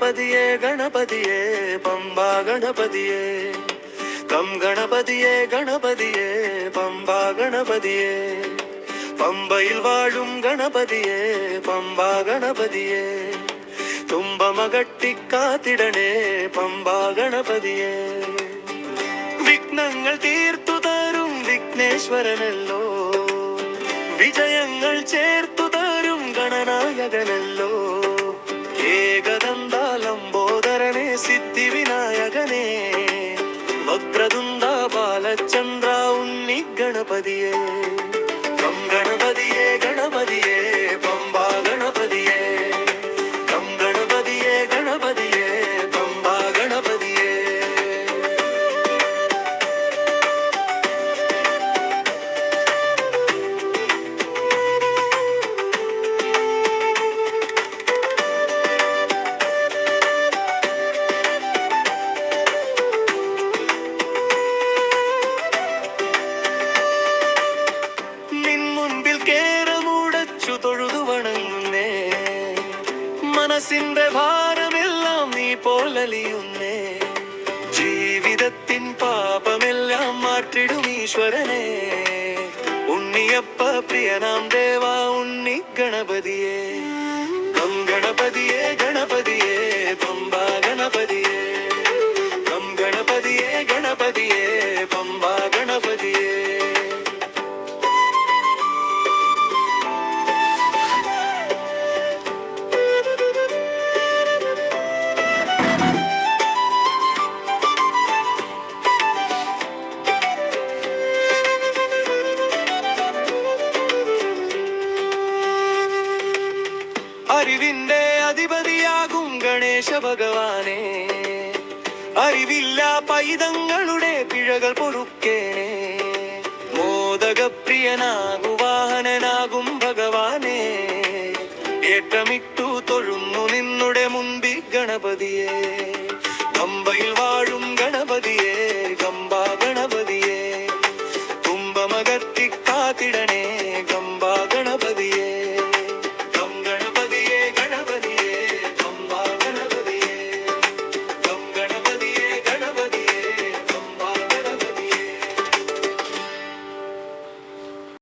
ഗണപതിയെ ഗണപതിയെ പമ്പാ ഗണപതിയെ കം ഗണപതിയെ ഗണപതിയെ പമ്പാ ഗണപതിയെ പമ്പയിൽ വാഴും ഗണപതിയെ പമ്പാ ഗണപതിയെ തുമ്പമകട്ടിക്കാത്തിടണേ പമ്പാ ഗണപതിയെ വിഘ്നങ്ങൾ തീർത്തു തരും വിഘ്നേശ്വരനല്ലോ വിജയങ്ങൾ ചേർത്തു തരും ഗണനായകനല്ലോ ഏകദന്താലംബോദരനെ സിദ്ധി വിനായകനെ വക്രതുണ്ട ബാലചന്ദ്ര ഉണ്ണി ഗണപതിയെ കം ഗണപതിയെ ഗണപതിയെ പമ്പാ ഗണപതിയെ കം ഗണപതിയെ ഗണപതിയെ പമ്പാ ഗണപതിയെ തൊഴുതു വണങ്ങുന്നേ മനസ്സിന്റെ ഭാരമെല്ലാം നീ പോലലിയുന്നേ ജീവിതത്തിൻ പാപമെല്ലാം മാറ്റിടും ഈശ്വരനെ ഉണ്ണിയപ്പ പ്രിയനാം ദേവ ഉണ്ണി ഗണപതിയെ കം ഗണപതിയെ ഗണപതിയെ പമ്പാ ഗണപതിയെ കം ഗണപതിയെ ഗണപതിയെ പമ്പാ ഗണപതിയെ അറിവിന്റെ അധിപതിയാകും ഗണേശ ഭഗവാനെ അറിവില്ല പൈതങ്ങളുടെ പിഴകൾ പൊറുക്കേണേ മോദകപ്രിയനാകു വാഹനനാകും ഭഗവാനെ ഏറ്റമിട്ടു തൊഴുന്നു നിന്നുടെ മുൻപിൽ ഗണപതിയെ